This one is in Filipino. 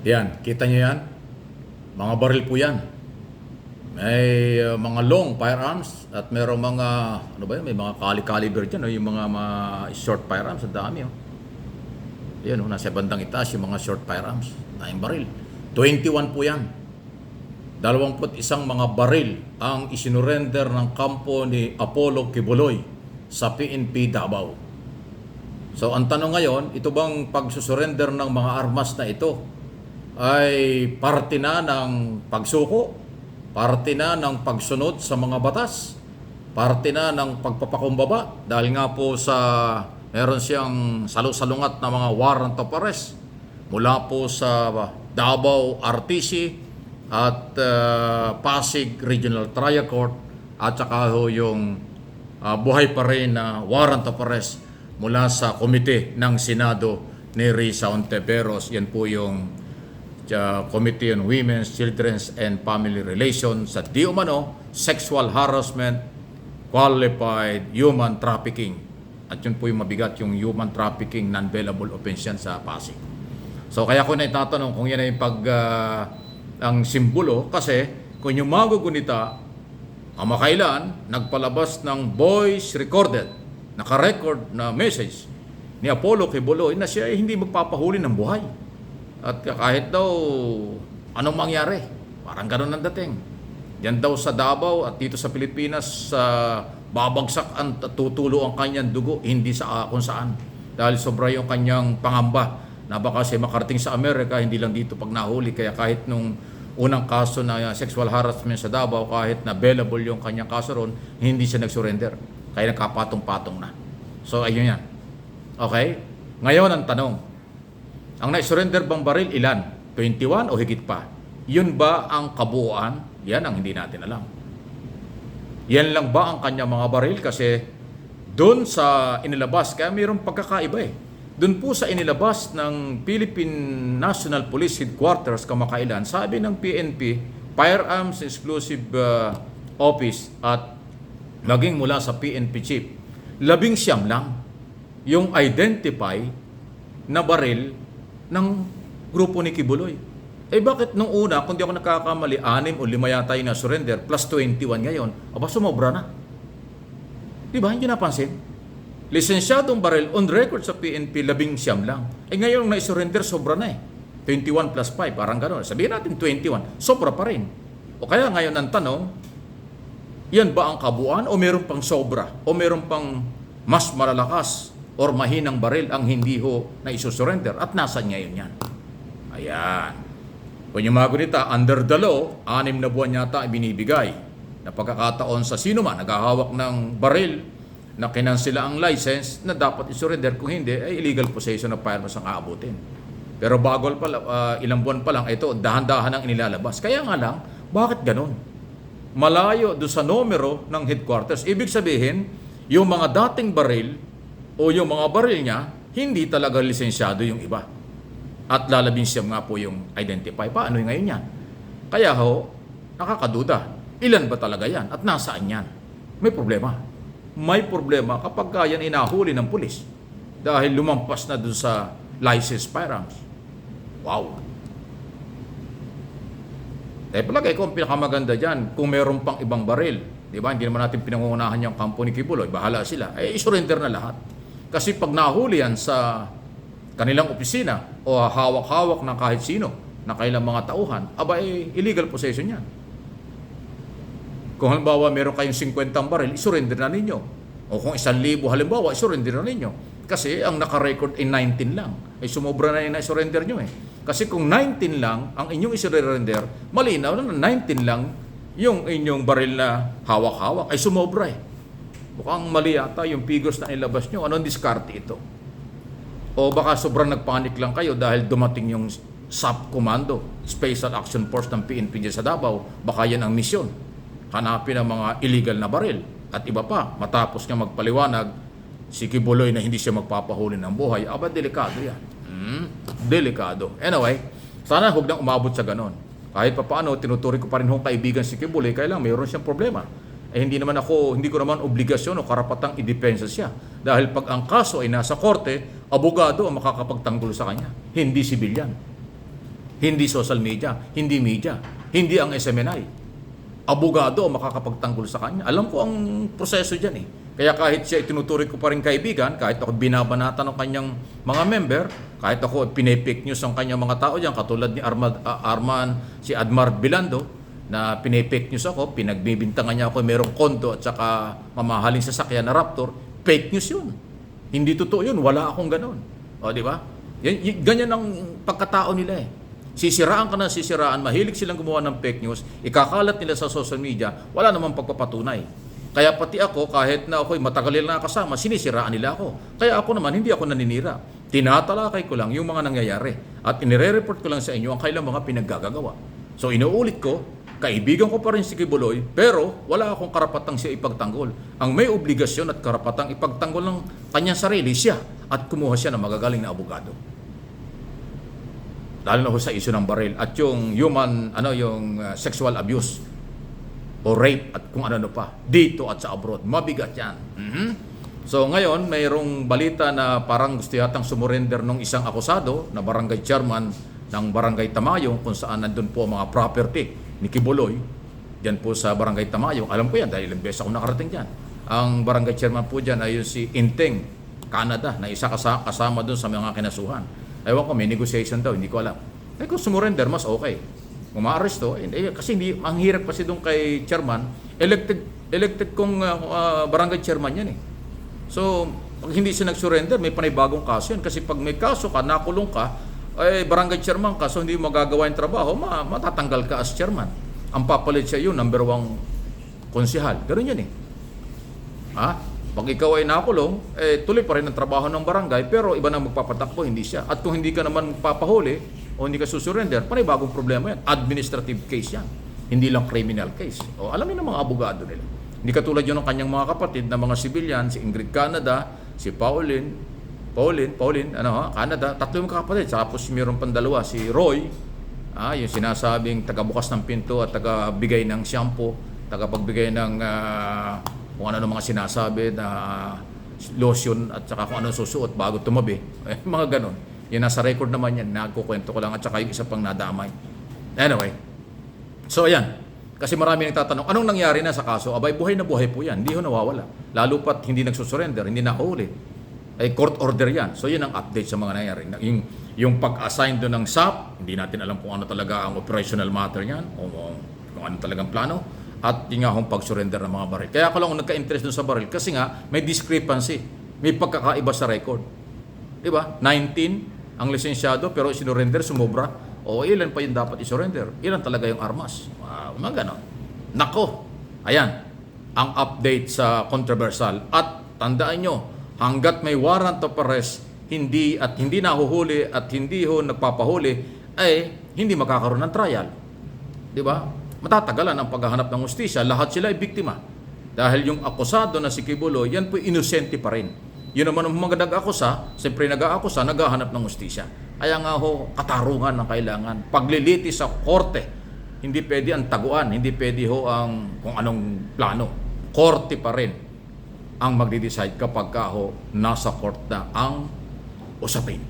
Yan, kita nyo yan? Mga baril po yan. May mga long firearms at mayroong mga, ano ba yun, may mga caliber dyan, yung mga short firearms, ang dami. Yan, nasa bandang itaas, yung mga short firearms, tayong baril. 21 po yan. 21 mga baril ang isinurrender ng kampo ni Apollo Kibuloy sa PNP Davao. So ang tanong ngayon, ito bang pagsusurrender ng mga armas na ito ay parte na ng pagsuko, parte na ng pagsunod sa mga batas, parte na ng pagpapakumbaba dahil nga po sa meron siyang salusalungat na mga warrant of arrest mula po sa Davao RTC at Pasig Regional Trial Court at saka yung buhay pa rin na warrant of arrest mula sa komite ng Senado ni Risa Ontiveros. Yan po yung Committee on Women's, Children's and Family Relations sa di umano sexual harassment, qualified human trafficking. At yun po yung mabigat, yung human trafficking, non-bailable offense yan sa Pasig. So kaya ko na itatanong kung yan ay ang simbolo, kasi kung yung magugunita, kamakailan, nagpalabas ng voice recorded, naka-record na message ni Apollo Kibuloy na siya ay hindi magpapahuli ng buhay. At kahit daw anong mangyari, parang gano'n ang dating. Yan daw sa Davao at dito sa Pilipinas, babagsak at tutulo ang kanyang dugo, hindi sa kung saan. Dahil sobra yung kanyang pangamba na baka siya makarating sa Amerika, hindi lang dito pag nahuli. Kaya kahit nung unang kaso na sexual harassment sa Davao, kahit na bailable yung kanyang kaso ron, hindi siya nag-surrender. Kaya nagkapatong-patong na. So ayun yan. Okay? Ngayon ang tanong, ang na-surrender bang baril ilan? 21 o higit pa? Yun ba ang kabuuan? Yan ang hindi natin alam. Yan lang ba ang kanya mga baril? Kasi doon sa inilabas, kaya mayroong pagkakaiba eh. Doon po sa inilabas ng Philippine National Police Headquarters kamakailan, sabi ng PNP, Firearms Exclusive Office at maging mula sa PNP Chief, 19 lang yung identify na baril ng grupo ni Kibuloy. Eh bakit nung una, kung di ako nakakamali, 6 o 5 yata yung na-surrender, plus 21 ngayon, aba sumobra na. Di ba? Hindi napansin. Lisensyadong baril on record sa PNP, 19 lang. Eh ngayon na-surrender, sobra na eh. 21 plus 5, parang gano'n. Sabihin natin 21, sobra pa rin. O kaya ngayon ang tanong, yan ba ang kabuuan o meron pang sobra? O meron pang mas malalakas or mahinang baril ang hindi ho na isusurrender? At nasan ngayon yan? Ayan. Kung yung mga gunita, under the law, 6 na buwan yata binibigay na pagkakataon sa sino man naghahawak ng baril na kinansila ang license na dapat isurrender. Kung hindi, ay illegal possession of firearms ang aabutin. Pero bago pa, ilang buwan pa lang, ito, dahan-dahan ang inilalabas. Kaya nga lang, bakit ganon? Malayo doon sa numero ng headquarters. Ibig sabihin, yung mga dating baril o yung mga baril niya, hindi talaga lisensyado yung iba. At lalabing siya nga po yung identify. Paano yung ngayon yan? Kaya ho, nakakaduda. Ilan ba talaga yan? At nasaan yan? May problema. May problema kapag yan inahuli ng pulis. Dahil lumampas na doon sa licensed firearms. Wow! Eh palagay ko ang pinakamaganda dyan, kung meron pang ibang baril, di ba? Hindi naman natin pinangungunahan yung kampo ni Kibuloy, bahala sila. Eh isurrender na lahat. Kasi pag nahuli yan sa kanilang opisina o hawak-hawak ng kahit sino na kailang mga tauhan, aba illegal possession yan. Kung halimbawa meron kayong 50 baril, isurrender na ninyo. O kung 1,000 halimbawa, isurrender na ninyo. Kasi ang naka-record ay 19 lang. Ay sumobra na yung na-surrender nyo eh. Kasi kung 19 lang ang inyong isurrender, malinaw na 19 lang yung inyong baril na hawak-hawak. Ay sumobra eh. Mukhang mali yata yung figures na ilabas nyo. Anong diskarte ito? O baka sobrang nagpanik lang kayo dahil dumating yung SAP Commando, Special Action Force ng PNP sa Davao. Baka yan ang misyon. Hanapin ang mga illegal na baril. At iba pa, matapos niya magpaliwanag, si Kibuloy na hindi siya magpapahuli ng buhay, aba delikado yan. Delikado. Anyway, sana huwag nang umabot sa ganon. Kahit pa paano, tinuturi ko pa rin hong kaibigan si Kibuloy, kaya lang mayroon siyang problema. Hindi ko naman obligasyon o karapatang idepensa siya. Dahil pag ang kaso ay nasa korte, abogado ang makakapagtanggol sa kanya, hindi sibilyan. Hindi social media, hindi media, hindi ang SMNI. Abogado ang makakapagtanggol sa kanya. Alam ko ang proseso dyan eh. Kaya kahit siya itinuturing ko pa rin kaibigan, kahit ako binabanatan ng kanyang mga member, kahit ako pinipake news ang kanyang mga tao dyan, katulad ni Arman, si Admar Bilando, na pinipake news ako, pinagbibintangan niya ako merong kondo at saka mamahaling sasakyan na Raptor, fake news yun. Hindi totoo yun, wala akong ganon. O, di ba? Ganyan ang pagkatao nila eh. Sisiraan ka na sisiraan, mahilig silang gumawa ng fake news, ikakalat nila sa social media, wala namang pagpapatunay. Kaya pati ako, kahit na ako'y matagal na nakasama, sinisiraan nila ako. Kaya ako naman, hindi ako naninira. Tinatalakay ko lang yung mga nangyayari at inire-report ko lang sa inyo ang kailang mga pinaggagawa. So inuulit ko, kaibigan ko pa rin si Kibuloy, pero wala akong karapatang siya ipagtanggol. Ang may obligasyon at karapatang ipagtanggol ng kanyang sarili siya at kumuha siya ng magagaling na abogado. Lalo na ho sa isyu ng baril at yung human, sexual abuse o rape at kung ano pa dito at sa abroad. Mabigat yan. So ngayon, mayroong balita na parang gusto yatang sumurrender ng isang akusado na barangay chairman ng barangay Tamayong kung saan nandun po ang mga property ni Kibuloy. Diyan po sa barangay Tamayong. Alam ko yan dahil ilang beses ako nakarating dyan. Ang barangay chairman po dyan ay yung si Inteng, Canada, na isa kasama dun sa mga kinasuhan. Ewan ko, may negotiation daw, hindi ko alam. Eh kung sumurrender, mas okay. Kung ma-arresto, kasi hindi, ang hirap kasi doon kay chairman, elected kong barangay chairman yan eh. So, pag hindi siya nag-surrender, may panibagong kaso yan. Kasi pag may kaso ka, nakulong ka, barangay chairman ka, so hindi mo magagawa yung trabaho, matatanggal ka as chairman. Ang papalit siya yun, number 1 konsihal. Ganun yun eh. Pag ikaw ay nakulong, tuloy pa rin ang trabaho ng barangay, pero iba na magpapatakbo, hindi siya. At kung hindi ka naman papahuli, o hindi ka susurrender, panibagong problema yan. Administrative case yan. Hindi lang criminal case. O alam niyo ng mga abogado nila. Hindi katulad yun ng kanyang mga kapatid na mga civilian, si Ingrid Canada, si Pauline, Canada, tatlo yung kapatid. Tapos mayroon pang dalawa, si Roy, yung sinasabing tagabukas ng pinto at tagabigay ng shampoo, tagapagbigay ng kung ano mga sinasabi na lotion at saka kung ano susuot bago tumabi. Mga ganon. Yung nasa record naman yan, nagkukwento ko lang at saka yung isa pang nadamay. Anyway, so ayan. Kasi marami nagtatanong, anong nangyari na sa kaso? Abay, buhay na buhay po yan. Hindi ho nawawala. Lalo pat hindi nagsusurrender, hindi nakahuli. Ay court order yan. So yun ang update sa mga nangyari. Yung pag-assign doon ng SAP, hindi natin alam kung ano talaga ang operational matter niyan o kung ano talagang plano. At yung nga hong pag-surrender ng mga baril. Kaya ako lang nagka-interest doon sa baril kasi nga may discrepancy. May pagkakaiba sa record. Diba? 19 ang lisensyado pero sinurrender, sumobra. O ilan pa yung dapat isurrender? Ilan talaga yung armas? Mga ganon. Nako, ayan, ang update sa controversial. At tandaan nyo, hanggat may warrant of arrest, hindi nahuhuli at hindi ho nagpapahuli, ay hindi magkakaroon ng trial. Diba? Matatagalan ang paghahanap ng hustisya. Lahat sila ay biktima. Dahil yung akusado na si Kibuloy, yan po inosente pa rin. Yun naman ang mga nag-akusa, siyempre nag-aakusa, naghahanap ng hustisya. Kaya nga ho, katarungan ang kailangan. Paglilitis sa korte, hindi pwede ang taguan, hindi pwede ho ang kung anong plano. Korte pa rin ang magde-decide kapag ka ho nasa court na ang usapin.